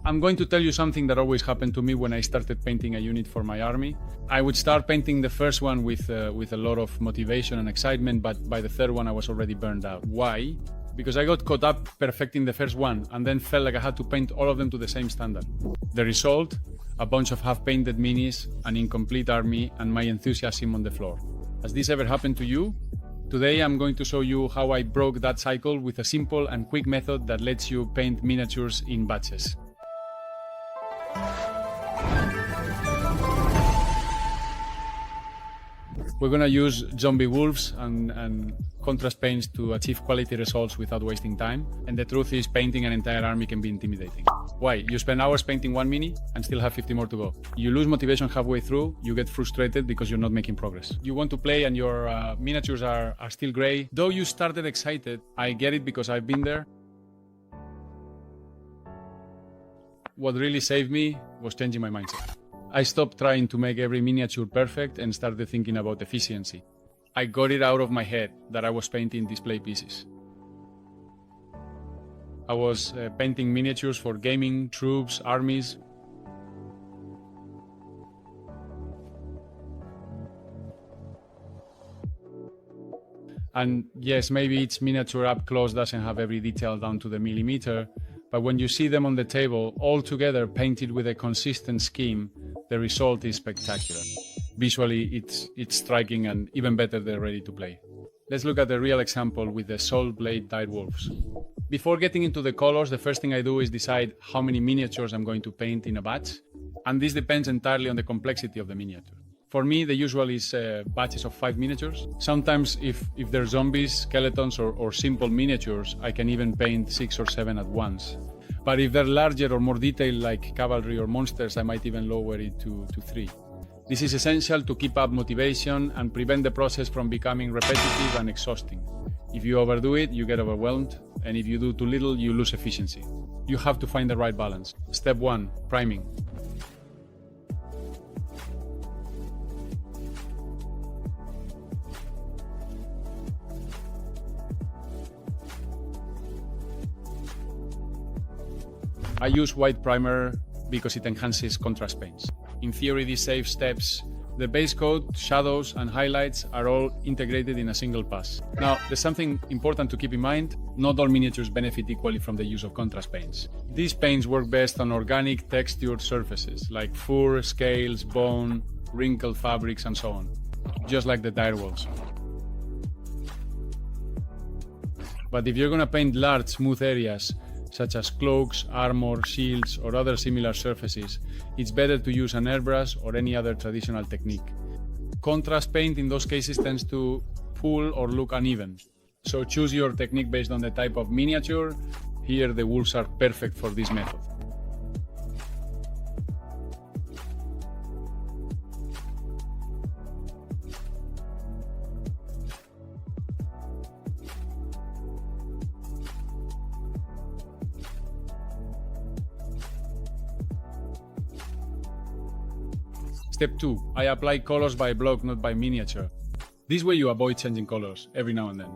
I'm going to tell you something that always happened to me when I started painting a unit for my army. I would start painting the first one with a lot of motivation and excitement, but by the third one I was already burned out. Why? Because I got caught up perfecting the first one and then felt like I had to paint all of them to the same standard. The result? A bunch of half-painted minis, an incomplete army, and my enthusiasm on the floor. Has this ever happened to you? Today I'm going to show you how I broke that cycle with a simple and quick method that lets you paint miniatures in batches. We're going to use zombie wolves and contrast paints to achieve quality results without wasting time. And the truth is, painting an entire army can be intimidating. Why? You spend hours painting one mini and still have 50 more to go. You lose motivation halfway through, you get frustrated because you're not making progress. You want to play and your miniatures are still gray. Though you started excited, I get it because I've been there. What really saved me was changing my mindset. I stopped trying to make every miniature perfect and started thinking about efficiency. I got it out of my head that I was painting display pieces. I was painting miniatures for gaming, troops, armies. And yes, maybe each miniature up close doesn't have every detail down to the millimeter, but when you see them on the table, all together painted with a consistent scheme, the result is spectacular. Visually, it's striking, and even better, they're ready to play. Let's look at the real example with the Soul Blade Dire Wolves. Before getting into the colors, the first thing I do is decide how many miniatures I'm going to paint in a batch, and this depends entirely on the complexity of the miniature. For me, the usual is batches of 5 miniatures. Sometimes, if they're zombies, skeletons, or simple miniatures, I can even paint 6 or 7 at once. But if they're larger or more detailed, like cavalry or monsters, I might even lower it to 3. This is essential to keep up motivation and prevent the process from becoming repetitive and exhausting. If you overdo it, you get overwhelmed, and if you do too little, you lose efficiency. You have to find the right balance. Step 1, priming. I use white primer because it enhances contrast paints. In theory, this saves steps. The base coat, shadows, and highlights are all integrated in a single pass. Now, there's something important to keep in mind. Not all miniatures benefit equally from the use of contrast paints. These paints work best on organic, textured surfaces, like fur, scales, bone, wrinkled fabrics, and so on. Just like the dire wolves. But if you're going to paint large, smooth areas, such as cloaks, armor, shields, or other similar surfaces, it's better to use an airbrush or any other traditional technique. Contrast paint in those cases tends to pull or look uneven. So choose your technique based on the type of miniature. Here, the wolves are perfect for this method. Step 2. I apply colors by block, not by miniature. This way you avoid changing colors every now and then.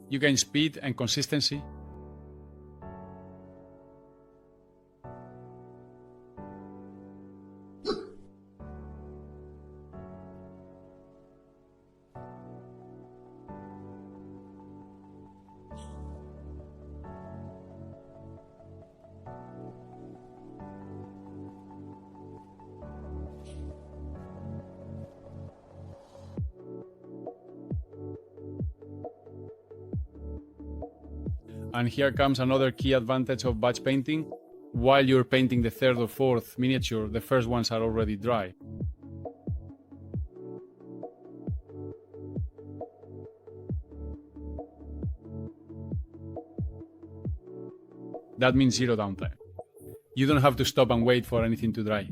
You gain speed and consistency. And here comes another key advantage of batch painting. While you're painting the third or fourth miniature, the first ones are already dry. That means zero downtime. You don't have to stop and wait for anything to dry.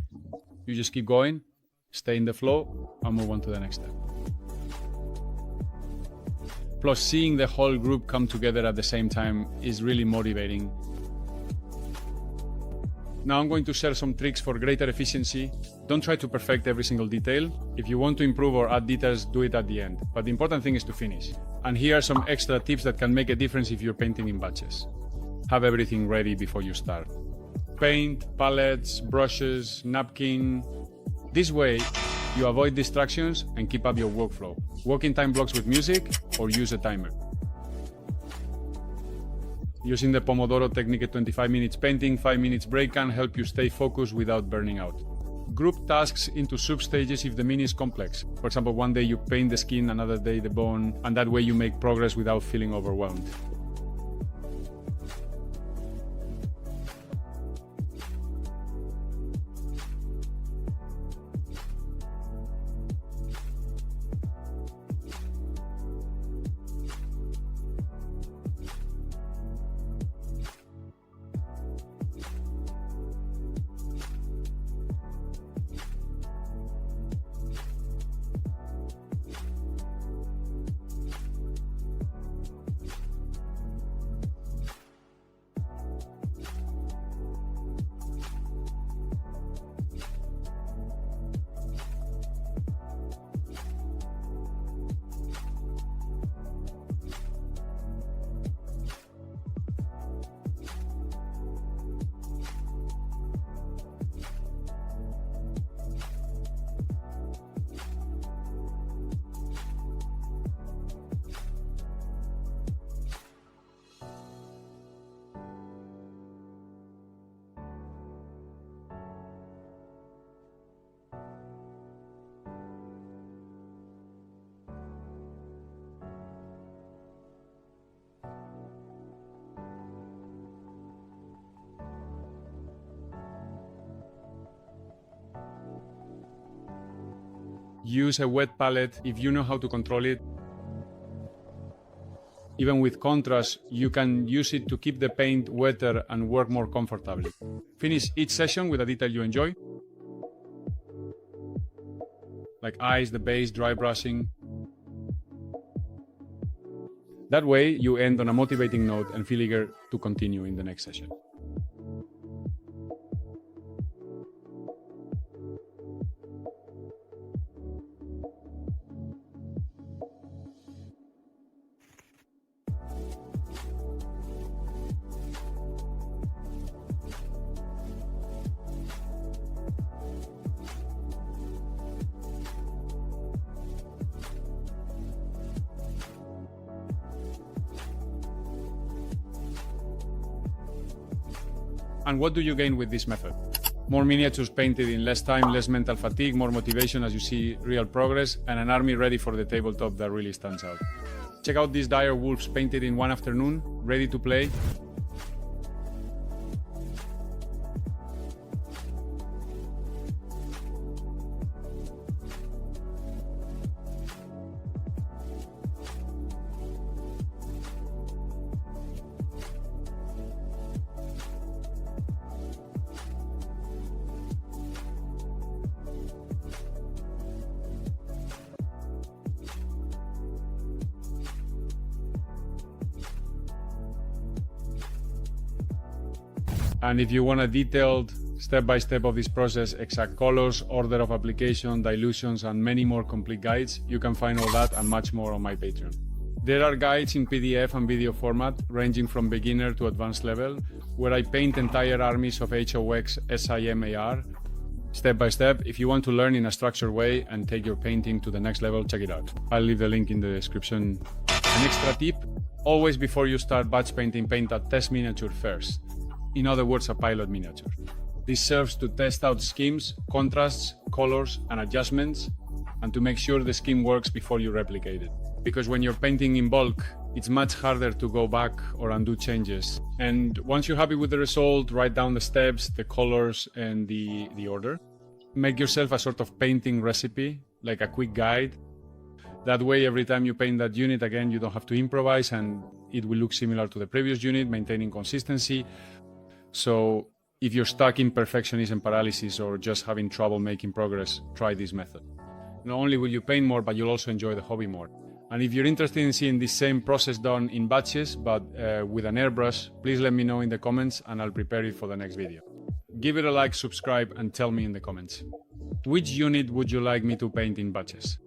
You just keep going, stay in the flow, and move on to the next step. Plus, seeing the whole group come together at the same time is really motivating. Now I'm going to share some tricks for greater efficiency. Don't try to perfect every single detail. If you want to improve or add details, do it at the end. But the important thing is to finish. And here are some extra tips that can make a difference if you're painting in batches. Have everything ready before you start. paint, palettes, brushes, napkin. This way, you avoid distractions and keep up your workflow. Work in time blocks with music or use a timer. Using the Pomodoro technique at 25 minutes painting, 5 minutes break can help you stay focused without burning out. Group tasks into sub-stages if the mini is complex. For example, one day you paint the skin, another day the bone, and that way you make progress without feeling overwhelmed. Use a wet palette if you know how to control it. Even with contrast, you can use it to keep the paint wetter and work more comfortably. Finish each session with a detail you enjoy, like eyes, the base, dry brushing. That way, you end on a motivating note and feel eager to continue in the next session. And what do you gain with this method? More miniatures painted in less time, less mental fatigue, more motivation as you see real progress, and an army ready for the tabletop that really stands out. Check out these dire wolves painted in one afternoon, ready to play. And if you want a detailed step-by-step of this process, exact colors, order of application, dilutions, and many more complete guides, you can find all that and much more on my Patreon. There are guides in PDF and video format, ranging from beginner to advanced level, where I paint entire armies of HOX SIMAR, step by step. If you want to learn in a structured way and take your painting to the next level, check it out. I'll leave the link in the description. An extra tip, always before you start batch painting, paint a test miniature first. In other words, a pilot miniature. This serves to test out schemes, contrasts, colors, and adjustments, and to make sure the scheme works before you replicate it. Because when you're painting in bulk, it's much harder to go back or undo changes. And once you're happy with the result, write down the steps, the colors, and the order. Make yourself a sort of painting recipe, like a quick guide. That way, every time you paint that unit again, you don't have to improvise, and it will look similar to the previous unit, maintaining consistency. So if you're stuck in perfectionism paralysis or just having trouble making progress, try this method. Not only will you paint more, but you'll also enjoy the hobby more. And if you're interested in seeing this same process done in batches, but with an airbrush, please let me know in the comments and I'll prepare it for the next video. Give it a like, subscribe, and tell me in the comments. Which unit would you like me to paint in batches?